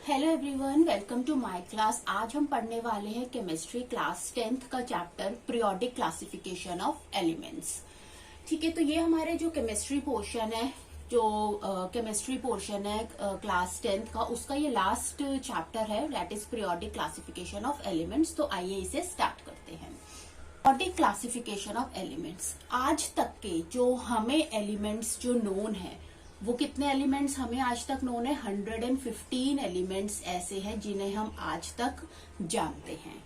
Hello everyone, welcome to my class. आज हम पढ़ने वाले हैं केमिस्ट्री क्लास 10th का chapter periodic classification of elements. ठीक है, तो ये हमारे जो केमिस्ट्री पोर्शन है, क्लास 10th का, उसका ये लास्ट चैप्टर है, that is periodic classification of elements. तो आइए इसे स्टार्ट करते हैं। Periodic classification of elements. आज तक के जो हमें एलिमेंट्स जो नोन है, वो कितने एलिमेंट्स हमें आज तक नोन है? 115 एलिमेंट्स ऐसे हैं जिन्हें हम आज तक जानते हैं।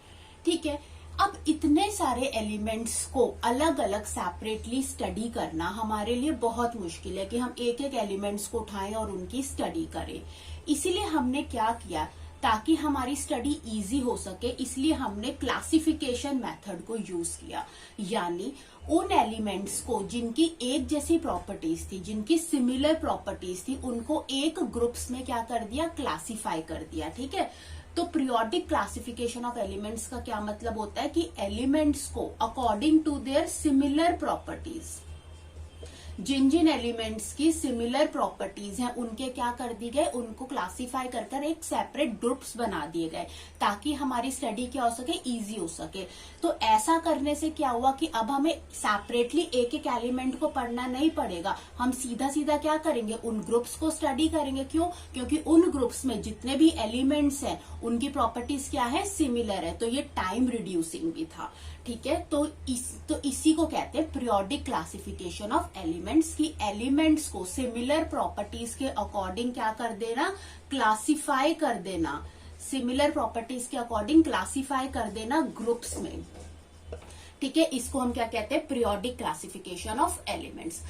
ठीक है, अब इतने सारे एलिमेंट्स को अलग अलग सेपरेटली स्टडी करना हमारे लिए बहुत मुश्किल है कि हम एक एक एलिमेंट्स को उठाएं और उनकी स्टडी करें। इसीलिए हमने क्या किया, ताकि हमारी स्टडी इजी हो सके, इसलिए हमने क्लासिफिकेशन मेथड को यूज किया। यानी उन एलिमेंट्स को जिनकी एक जैसी प्रॉपर्टीज थी, जिनकी सिमिलर प्रॉपर्टीज थी, उनको एक ग्रुप्स में क्या कर दिया? क्लासिफाई कर दिया। ठीक है, तो पीरियोडिक क्लासिफिकेशन ऑफ एलिमेंट्स का क्या मतलब होता है कि एलिमेंट्स को according to their similar properties, जिन जिन एलिमेंट्स की सिमिलर प्रॉपर्टीज हैं, उनके क्या कर दिए गए? उनको क्लासिफाई कर कर एक सेपरेट ग्रुप्स बना दिए गए, ताकि हमारी स्टडी क्या हो सके? इजी हो सके। तो ऐसा करने से क्या हुआ कि अब हमें सेपरेटली एक एक एलिमेंट को पढ़ना नहीं पड़ेगा, हम सीधा सीधा क्या करेंगे? उन ग्रुप्स को स्टडी करेंगे। क्यों? क्योंकि उन ग्रुप्स में जितने भी एलिमेंट्स हैं, उनकी प्रॉपर्टीज क्या है? सिमिलर है। तो ये टाइम रिड्यूसिंग भी था। ठीक है, तो इसी को कहते हैं पीरियोडिक क्लासिफिकेशन ऑफ एलिमेंट्स, की एलिमेंट्स को सिमिलर प्रॉपर्टीज के अकॉर्डिंग क्या कर देना? क्लासिफाई कर देना। सिमिलर प्रॉपर्टीज के अकॉर्डिंग क्लासिफाई कर देना ग्रुप्स में। ठीक है, इसको हम क्या कहते हैं? Periodic classification of elements.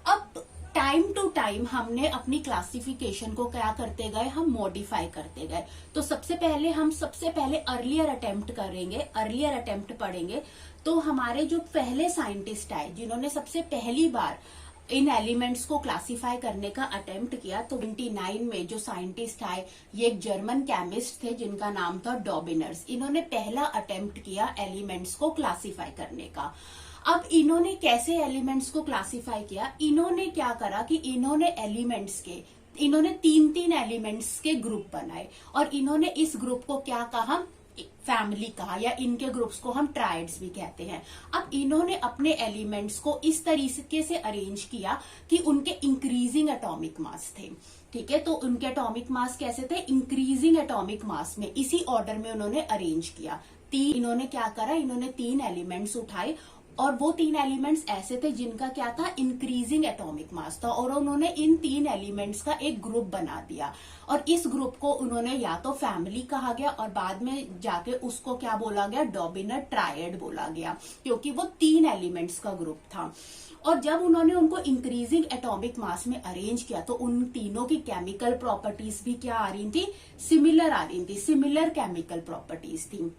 अब टाइम टू टाइम हमने अपनी क्लासिफिकेशन को क्या करते गए? हम मॉडिफाई करते गए। तो सबसे पहले अर्लियर अटेम्प्ट पढ़ेंगे। तो हमारे जो पहले साइंटिस्ट आए, जिन्होंने सबसे पहली बार इन एलिमेंट्स को क्लासिफाई करने का अटेम्प्ट किया, तो 29 में जो साइंटिस्ट आए, ये एक जर्मन केमिस्ट थे जिनका नाम था डॉबिनर्स। इन्होंने पहला अटेम्प्ट किया एलिमेंट्स को क्लासिफाई करने का। अब इन्होंने कैसे एलिमेंट्स को क्लासिफाई किया? इन्होंने क्या करा कि इन्होंने तीन तीन एलिमेंट्स के ग्रुप बनाए, और इन्होंने इस ग्रुप को क्या कहा? फैमिली कहा, या इनके ग्रुप्स को हम ट्राइड्स भी कहते हैं। अब इन्होंने अपने एलिमेंट्स को इस तरीके से अरेंज किया कि उनके इंक्रीजिंग एटॉमिक मास थे। ठीक है, तो उनके एटॉमिक मास कैसे थे? इंक्रीजिंग एटॉमिक मास में, इसी ऑर्डर में उन्होंने अरेंज किया। इन्होंने क्या करा? इन्होंने 3 एलिमेंट्स उठाए, और वो 3 एलिमेंट्स ऐसे थे जिनका क्या था? इंक्रीजिंग एटॉमिक मास था, और उन्होंने इन 3 एलिमेंट्स का एक ग्रुप बना दिया। और इस ग्रुप को उन्होंने या तो फैमिली कहा गया, और बाद में जाके उसको क्या बोला गया? डॉबिनर ट्रायड बोला गया, क्योंकि वो 3 एलिमेंट्स का ग्रुप था। और जब उन्होंने उनको इंक्रीजिंग एटॉमिक मास में अरेंज किया, तो उन तीनों की केमिकल प्रॉपर्टीज भी क्या आ रही थी? सिमिलर आ रही थी, सिमिलर केमिकल प्रॉपर्टीज थी।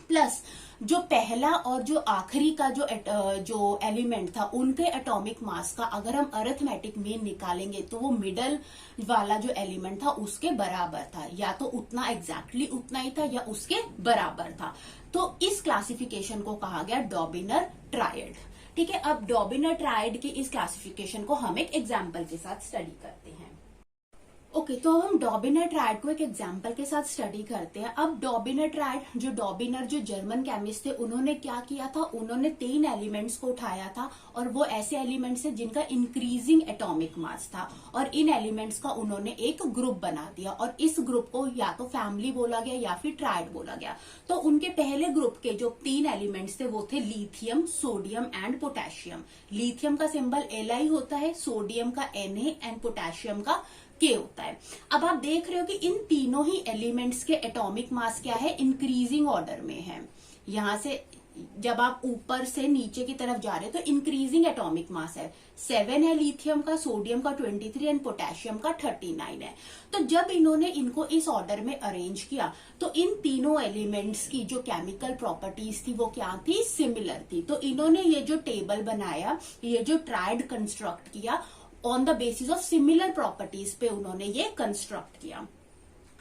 प्लस जो पहला और जो आखिरी का जो एलिमेंट था, उनके एटॉमिक मास का अगर हम अरिथमेटिक मीन निकालेंगे, तो वो मिडल वाला जो एलिमेंट था उसके बराबर था, या तो उतना एग्जैक्टली उतना ही था, या उसके बराबर था। तो इस क्लासिफिकेशन को कहा गया डॉबिनर ट्रायड। ठीक है, अब डॉबिनर ट्रायड की इस क्लासिफिकेशन को हम एक एग्जाम्पल के साथ स्टडी करते हैं। ओके, तो हम डॉबिनर ट्रायड को एक एग्जाम्पल के साथ स्टडी करते हैं। अब डॉबिनर ट्रायड, जो जर्मन केमिस्ट थे, उन्होंने क्या किया था? उन्होंने 3 एलिमेंट्स को उठाया था, और वो ऐसे एलिमेंट्स हैं जिनका इंक्रीजिंग एटॉमिक मास था, और इन एलिमेंट्स का उन्होंने एक ग्रुप बना दिया, और इस ग्रुप को या तो फैमिली बोला गया या फिर ट्रायड बोला गया। तो उनके पहले ग्रुप के जो 3 एलिमेंट्स थे, वो थे lithium, sodium and potassium. Lithium का सिंबल Li होता है, सोडियम का Na एंड पोटेशियम का K होता है। अब आप देख रहे हो कि इन तीनों ही एलिमेंट्स के एटॉमिक मास क्या है? इंक्रीजिंग ऑर्डर में है। यहां से जब आप ऊपर से नीचे की तरफ जा रहे हो, तो इंक्रीजिंग एटॉमिक मास है। 7 है लिथियम का, सोडियम का 23 एंड पोटेशियम का 39 है। तो जब इन्होंने इनको इस ऑर्डर में अरेंज किया, तो इन तीनों एलिमेंट्स की जो केमिकल प्रॉपर्टीज थी, वो क्या थी? सिमिलर थी। तो इन्होंने ये जो टेबल बनाया, ये जो ट्रायड कंस्ट्रक्ट किया, on the basis of similar properties पे उन्होंने ये कंस्ट्रक्ट किया।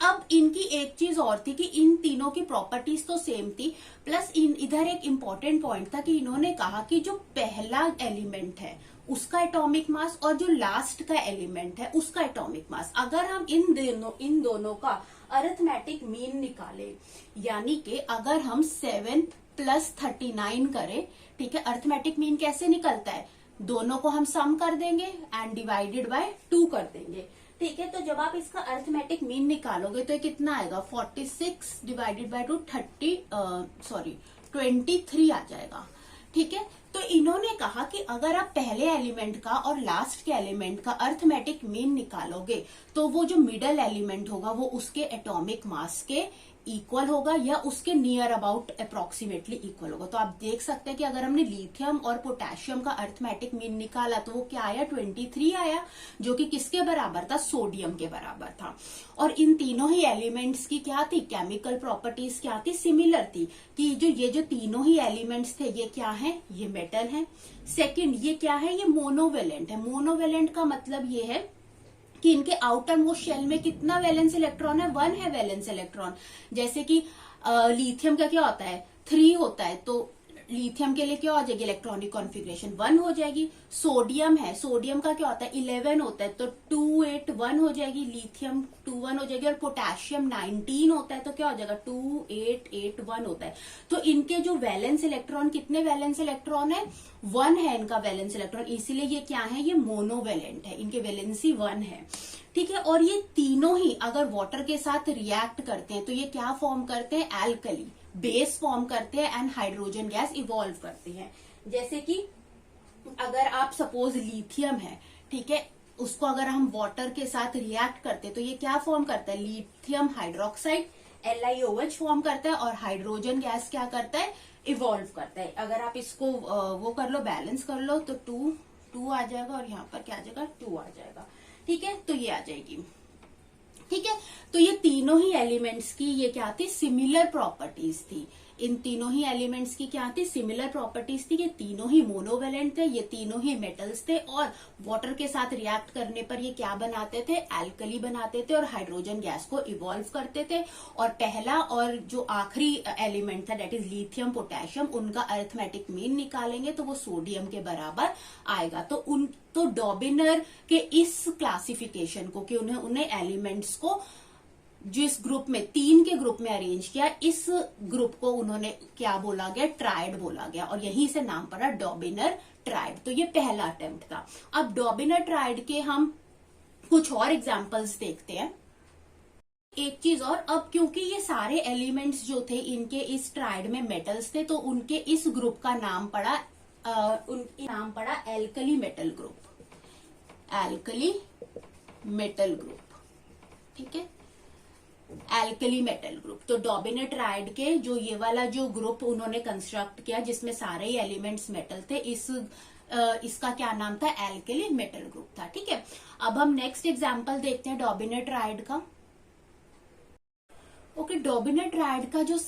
अब इनकी एक चीज और थी कि इन तीनों की प्रॉपर्टीज तो सेम थी, प्लस इधर एक इंपॉर्टेंट पॉइंट था कि इन्होंने कहा कि जो पहला एलिमेंट है उसका एटॉमिक मास और जो लास्ट का एलिमेंट है उसका एटॉमिक मास, अगर हम इन दोनों का अरिथमेटिक मीन निकाले, यानी कि अगर हम 7 + 39 करें, ठीक है, अरिथमेटिक मीन कैसे निकलता है, दोनों को हम सम कर देंगे एंड डिवाइडेड बाय 2 कर देंगे, ठीक है। तो जब आप इसका अरिथमेटिक मीन निकालोगे तो ये कितना आएगा, 46 डिवाइडेड बाय 2 23 आ जाएगा, ठीक है। तो इन्होंने कहा कि अगर आप पहले एलिमेंट का और लास्ट के एलिमेंट का अरिथमेटिक मीन निकालोगे तो वो जो मिडल एलिमेंट होगा वो उसके एटॉमिक मास के इक्वल होगा या उसके नियर अबाउट अप्रोक्सीमेटली इक्वल होगा। तो आप देख सकते हैं कि अगर हमने लिथियम और पोटेशियम का अरिथमेटिक मीन निकाला तो वो क्या आया, 23 आया, जो कि किसके बराबर था, सोडियम के बराबर था। और इन तीनों ही एलिमेंट्स की क्या थी, केमिकल प्रॉपर्टीज क्या थी, सिमिलर थी, कि ये जो तीनों ही एलिमेंट्स थे ये क्या है, ये मेटल है। सेकंड, ये क्या है, ये मोनोवेलेंट है। मोनोवेलेंट का मतलब ये है कि इनके आउटर मोस्ट शेल में कितना वैलेंस इलेक्ट्रॉन है, 1 है वैलेंस इलेक्ट्रॉन। जैसे कि लिथियम का क्या होता है, 3 होता है, तो लिथियम के लिए क्या हो जाएगी, इलेक्ट्रॉनिक कॉन्फ़िगरेशन 1 हो जाएगी। सोडियम है, सोडियम का क्या होता है, 11 होता है, तो 2 8 1 हो जाएगी, लिथियम 2 1 हो जाएगी। और पोटेशियम 19 होता है तो क्या हो जाएगा, 2 8 8 1 होता है। तो इनके जो वैलेंस इलेक्ट्रॉन, कितने वैलेंस इलेक्ट्रॉन है, 1 है इनका वैलेंस इलेक्ट्रॉन, इसीलिए ये क्या है, ये मोनोवेलेंट है, इनके वैलेंसी 1 है, ठीक है। और ये तीनों ही अगर वाटर के साथ रिएक्ट करते हैं तो ये क्या फॉर्म करते हैं, एल्कली बेस फॉर्म करते हैं एंड हाइड्रोजन गैस इवॉल्व करते हैं। जैसे कि अगर आप सपोज लिथियम है, ठीक है, उसको अगर हम वाटर के साथ रिएक्ट करते हैं तो ये क्या फॉर्म करता है, लिथियम हाइड्रोक्साइड LiOH फॉर्म करता है और हाइड्रोजन गैस क्या करता है, इवॉल्व करता है। अगर आप इसको वो कर लो, बैलेंस कर लो, तो 2 आ जाएगा और यहाँ पर क्या आ जाएगा, 2 आ जाएगा, ठीक है। तो ये आ जाएगी, ठीक है। तो ये तीनों ही एलिमेंट्स की ये क्या थी, सिमिलर प्रॉपर्टीज थी। इन तीनों ही एलिमेंट्स की क्या थी, सिमिलर प्रॉपर्टीज थी। ये तीनों ही मोनोवेलेंट थे, ये तीनों ही मेटल्स थे और वाटर के साथ रिएक्ट करने पर ये क्या बनाते थे, एल्कली बनाते थे और हाइड्रोजन गैस को इवॉल्व करते थे। और पहला और जो आखिरी एलिमेंट था, दैट इज लिथियम पोटेशियम, उनका अरिथमेटिक मीन निकालेंगे तो वो सोडियम के बराबर आएगा। तो डॉबिनर के इस क्लासिफिकेशन को, कि उन्हें एलिमेंट्स को जिस ग्रुप में 3 के ग्रुप में अरेंज किया, इस ग्रुप को उन्होंने क्या बोला गया, ट्राइड बोला गया, और यहीं से नाम पड़ा डॉबिनर ट्राइड। तो ये पहला अटेम्प्ट था। अब डॉबिनर ट्राइड के हम कुछ और एग्जांपल्स देखते हैं। एक चीज और, अब क्योंकि ये सारे एलिमेंट्स जो थे इनके इस ट्राइड में मेटल्स थे, तो उनके इस ग्रुप का नाम पड़ा alkali metal group, alkali metal group, ठीक है, एल्कली मेटल ग्रुप। तो डॉबिनर ट्राइड के जो ये वाला जो ग्रुप उन्होंने कंस्ट्रक्ट किया जिसमें सारे ही एलिमेंट्स मेटल थे, इसका क्या नाम था, एल्कली मेटल ग्रुप था, ठीक है। अब हम नेक्स्ट एग्जांपल देखते हैं डॉबिनर ट्राइड का। ओके, डॉबिनर ट्राइड का जो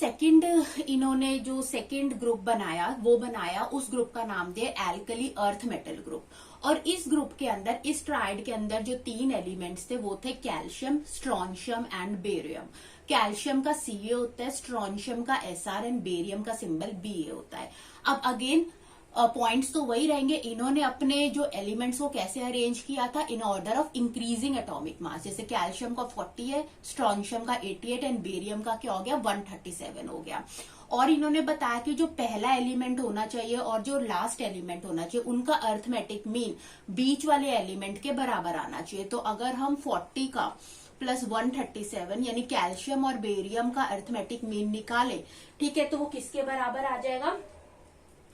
इन्होंने जो सेकंड ग्रुप बनाया, वो बनाया, उस ग्रुप का नाम दिया एल्कली अर्थ मेटल ग्रुप। और इस ग्रुप के अंदर, इस ट्राइड के अंदर जो 3 एलिमेंट्स थे वो थे calcium, strontium and barium. Calcium का Ca होता है, स्ट्रोंशियम का Sr एंड बेरियम का सिंबल Ba होता है। अब अगेन पॉइंट्स तो वही रहेंगे। इन्होंने अपने जो एलिमेंट्स को कैसे अरेंज किया था, in order of increasing atomic मास। जैसे कैल्शियम का 40 है, स्ट्रोंशियम का 88 एंड बेरियम का क्या हो गया, 137 हो गया। और इन्होंने बताया कि जो पहला एलिमेंट होना चाहिए और जो लास्ट एलिमेंट होना चाहिए, उनका अरिथमेटिक मीन बीच वाले एलिमेंट के बराबर आना चाहिए। तो अगर हम 40 का प्लस 137 यानी कैल्शियम और बेरियम का अरिथमेटिक मीन निकाले, ठीक है, तो वो किसके बराबर आ जाएगा,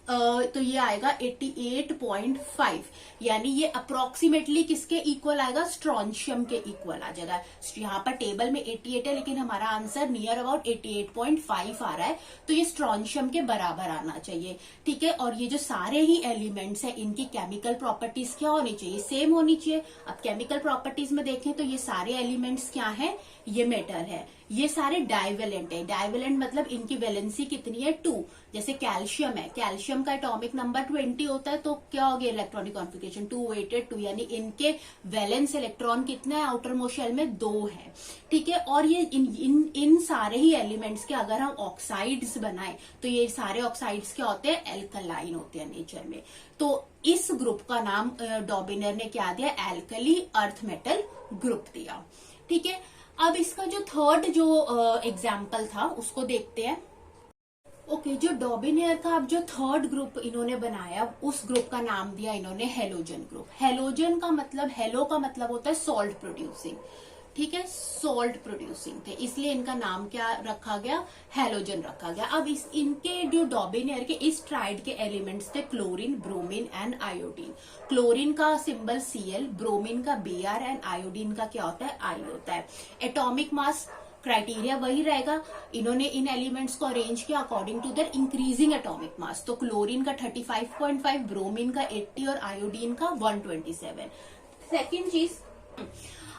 तो ये आएगा 88.5, यानी ये अप्रोक्सीमेटली किसके इक्वल आएगा, स्ट्रोंशियम के इक्वल आ जाएगा। यहाँ पर टेबल में 88 है लेकिन हमारा आंसर नियर अबाउट 88.5 आ रहा है, तो ये स्ट्रोंशियम के बराबर आना चाहिए, ठीक है। और ये जो सारे ही एलिमेंट्स हैं इनकी केमिकल प्रॉपर्टीज क्या होनी चाहिए, सेम होनी चाहिए। अब केमिकल प्रॉपर्टीज में देखें तो ये सारे एलिमेंट्स क्या हैं, ये मेटल है, ये सारे डाइवेलेंट है। डाइवेलेंट मतलब इनकी वैलेंसी कितनी है 2। जैसे कैल्शियम है, कैल्शियम का एटॉमिक नंबर 20 होता है, तो क्या हो गया इलेक्ट्रॉनिक कॉन्फ़िगरेशन 2 weighted 2, यानी इनके वैलेंस इलेक्ट्रॉन कितना है आउटर मोस्ट शेल में 2 है। ठीक है, और ये इन सारे ही एलिमेंट्स के अगर हम ऑक्साइड्स बनाएं तो ये सारे ऑक्साइड्स क्या होते हैं, एल्कलाइन होते हैं नेचर में। तो इस ग्रुप का नाम डॉबिनर ने क्या दिया, एल्कली अर्थ मेटल ग्रुप दिया। ठीक है, अब इसका जो थर्ड जो एग्जाम्पल था उसको देखते हैं। ओके, जो डॉबिनियर का अब जो थर्ड ग्रुप इन्होंने बनाया उस ग्रुप का नाम दिया इन्होंने हेलोजन ग्रुप। हेलोजन का मतलब, हेलो का मतलब होता है सॉल्ट प्रोड्यूसिंग। ठीक है, सॉल्ट प्रोड्यूसिंग थे, इसलिए इनका नाम क्या रखा गया, हेलोजन रखा गया। अब इनके जो डॉबिनियर के इस ट्राइड के एलिमेंट्स थे chlorine, bromine and iodine. Chlorine का सिंबल Cl, ब्रोमीन का Br एंड आयोडीन का क्या होता है, I होता है। एटॉमिक मास क्राइटेरिया वही रहेगा, इन्होंने इन एलिमेंट्स को अरेंज किया according to their increasing atomic mass. तो क्लोरीन का 35.5, ब्रोमीन का 80 और आयोडीन का 127। सेकेंड चीज,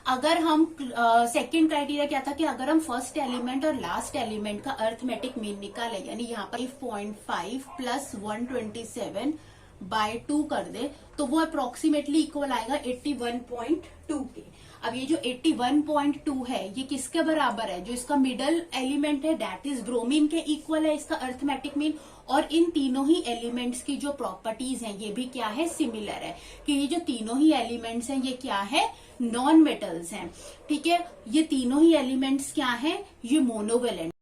अगर हम सेकेंड क्राइटेरिया क्या था कि अगर हम फर्स्ट एलिमेंट और लास्ट एलिमेंट का अर्थमेटिक मीन निकाले, यानी यहाँ पर 5.5 प्लस 127/2 कर दे तो वो अप्रोक्सीमेटली इक्वल आएगा 81.2 के। अब ये जो 81.2 है ये किसके बराबर है, जो इसका मिडल एलिमेंट है दैट इज ब्रोमीन के इक्वल है इसका अर्थमेटिक मीन। और इन तीनों ही एलिमेंट्स की जो प्रॉपर्टीज हैं ये भी क्या है, सिमिलर है, कि ये जो तीनों ही एलिमेंट्स हैं ये क्या है, नॉन मेटल्स हैं। ठीक है, ये तीनों ही एलिमेंट्स क्या हैं, ये मोनोवेलेंट।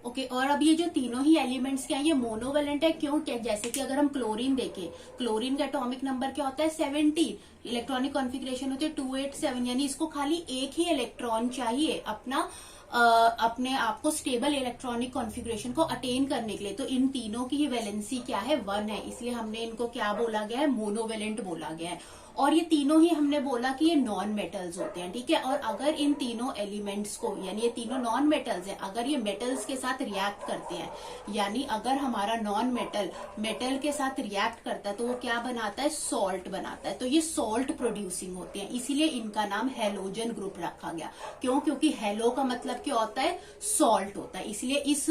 ओके, और अब ये जो तीनों ही एलिमेंट्स क्या है, ये मोनोवेलेंट है। क्यों, क्या, जैसे कि अगर हम क्लोरीन देखें, क्लोरीन का एटॉमिक नंबर क्या होता है 17, इलेक्ट्रॉनिक कॉन्फ़िगरेशन होते हैं 287, यानी इसको खाली एक ही इलेक्ट्रॉन चाहिए अपने आप को स्टेबल इलेक्ट्रॉनिक कॉन्फ़िगरेशन को अटेन करने के लिए। तो इन तीनों की ही वैलेंसी क्या है, 1 है, इसलिए हमने इनको क्या बोला गया है, मोनोवेलेंट बोला गया है। और ये तीनों ही हमने बोला कि ये नॉन मेटल्स होते हैं। ठीक है, और अगर इन तीनों एलिमेंट्स को, यानी ये तीनों नॉन मेटल्स हैं, अगर ये मेटल्स के साथ रिएक्ट करते हैं, यानी अगर हमारा नॉन मेटल के साथ रिएक्ट करता है तो वो क्या बनाता है, सॉल्ट बनाता है। तो ये सॉल्ट प्रोड्यूसिंग होते हैं, इसीलिए इनका नाम हेलोजन ग्रुप रखा गया। क्यों, क्योंकि हेलो का मतलब क्या होता है, सॉल्ट होता है, इसलिए इस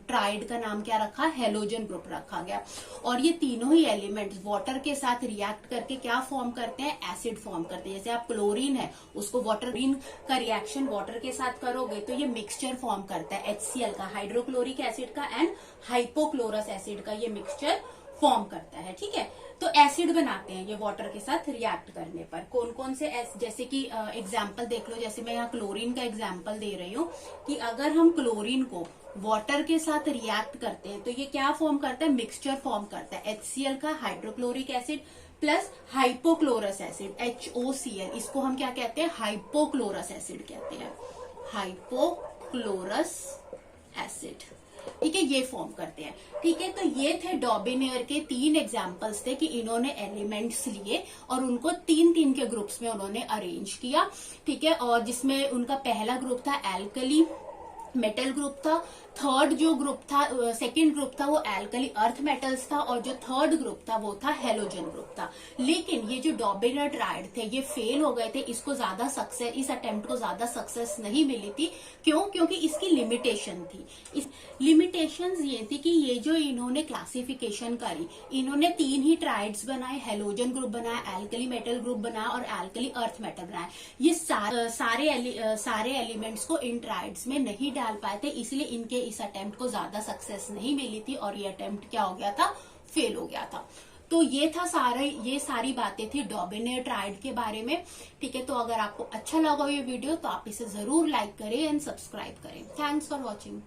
ट्राइड का नाम क्या रखा, हेलोजन ग्रुप रखा गया। और ये तीनों ही एलिमेंट्स वाटर के साथ रिएक्ट करके क्या फॉर्म करते हैं, एसिड फॉर्म करते हैं। जैसे आप क्लोरीन है उसको वाटरीन का रिएक्शन वाटर के साथ करोगे तो ये मिक्सचर फॉर्म करता है HCl का, हाइड्रोक्लोरिक एसिड का एंड हाइपोक्लोरस एसिड का, ये मिक्सचर फॉर्म करता है। ठीक है, तो एसिड बनाते हैं ये वाटर के साथ रिएक्ट करने पर। कौन कौन से जैसे कि एग्जाम्पल देख लो, जैसे मैं यहाँ क्लोरीन का एग्जाम्पल दे रही हूँ कि अगर हम क्लोरीन को वाटर के साथ रिएक्ट करते हैं तो ये क्या फॉर्म करता है, मिक्सचर फॉर्म करता है HCl का, hydrochloric acid plus hypochlorous acid HOCl, इसको हम क्या कहते हैं, हाइपोक्लोरस एसिड कहते हैं, हाइपोक्लोरस एसिड। ठीक है, ये फॉर्म करते हैं। ठीक है, तो ये थे डॉबिनियर के 3 एग्जाम्पल्स थे कि इन्होंने एलिमेंट्स लिए और उनको 3-3 के ग्रुप्स में उन्होंने अरेंज किया। ठीक है, और जिसमें उनका पहला ग्रुप था एल्कली मेटल ग्रुप था, थर्ड जो ग्रुप था, सेकंड ग्रुप था वो एल्कली अर्थ मेटल्स था, और जो थर्ड ग्रुप था वो था हेलोजन ग्रुप था। लेकिन ये जो डॉबिनियर ट्राइड थे ये फेल हो गए थे, इसको ज्यादा सक्सेस, इस अटेम्प्ट को ज्यादा सक्सेस नहीं मिली थी। क्यों, क्योंकि इसकी लिमिटेशन थी। इस लिमिटेशंस ये थी कि ये जो इन्होंने क्लासिफिकेशन करी, इन्होंने 3 ही ट्राइड्स बनाए, हेलोजन ग्रुप बनाया, एल्कली मेटल ग्रुप बनाया और एल्कली अर्थ मेटल बनाया। ये सारे एलिमेंट्स को इन ट्राइड्स में नहीं डाल पाए थे, इसलिए इनके इस अटेम्प्ट को ज्यादा सक्सेस नहीं मिली थी और ये अटेम्प्ट क्या हो गया था, फेल हो गया था। तो ये सारी बातें थी डॉबिनियर ट्राइड के बारे में। ठीक है, तो अगर आपको अच्छा लगा ये वीडियो तो आप इसे जरूर लाइक करें एंड सब्सक्राइब करें। Thanks for watching.